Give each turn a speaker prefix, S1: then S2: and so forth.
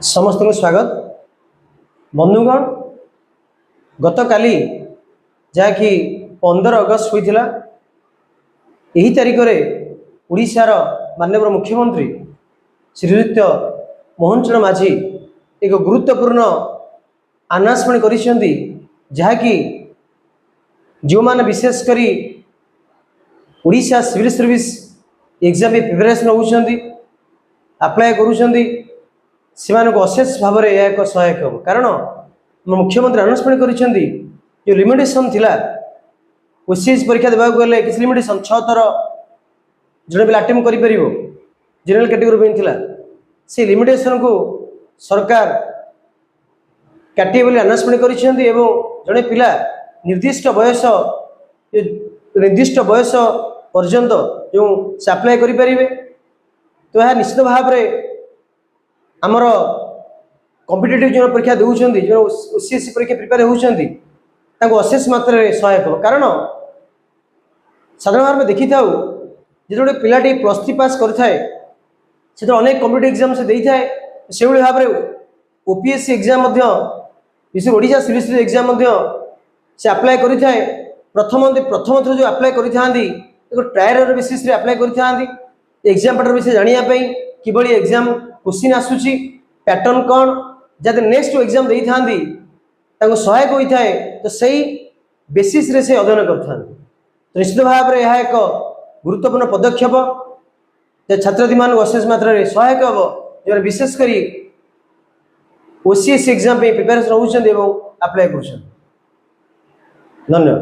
S1: समस्त को स्वागत बंधुगण। गत काली जहाँकि 15 अगस्त होता यही तारीख में उड़ीसार माननीय मुख्यमंत्री श्रीयुक्त मोहन चरण माझी एक गुरुत्वपूर्ण आनाउंसमेंट करिसेंती, जहाँकि जो माने विशेषकर Orissa civil service exam preparation होउछंती अप्लाई करूछंती से अशेष भाव में यह एक सहायक हम। कारण मुख्यमंत्री अनाउंसमेंट करिसेंती जो लिमिटेशन थिला ओसीएस परीक्षा देबा गले किसी लिमिटेशन 6 थर जड़े पिला अटेम्प्ट करि परिबो जनरल कैटेगरी में थिला से लिमिटेशन को सरकार काटिए बोली अनाउंसमेंट करिसेंती एवं जड़े पिला निर्दिष्ट बयस पर्यंत जो से अप्लाई करि परिबे। तो यह निश्चित भाव में आमर कॉम्पिटिटिव जो परीक्षा देउछंती जो ओसीएस परीक्षा प्रिपेयर होउछंती ताको अशेष मात्रा रे सहायक हो। कारण साधारण भाव में देखि थाउ जो पिलाटी +3 पास करथाए से अनेक कॉम्पिटिटिव एग्जाम से देई थाए से भाव में ओपीएससी एग्जाम मध्य विशेष ओडिशा सिविल सर्विस एग्जाम मध्य से अप्लाई करि थाए। प्रथम थर जो अप्लाई करि थांती एक ट्रायल बेसिस रे अप्लाई करि थांती एग्जाम पैटर्न विषय जानिया पई किबळी एग्जाम क्वेश्चन आसुची पैटर्न कौन जब नेक्स्ट एग्जाम दे था सहायक होता है। तो सही बेसिस रे से अध्ययन कर तो निश्चित भाव में यह एक गुरुत्वपूर्ण पदक्षेप छात्रछात्री मान अशेष मात्रा रे सहायक हम जो विशेषकर ओसीएस एग्जाम प्रिपेरेसन होउछन एवं अप्लाई कर। धन्यवाद।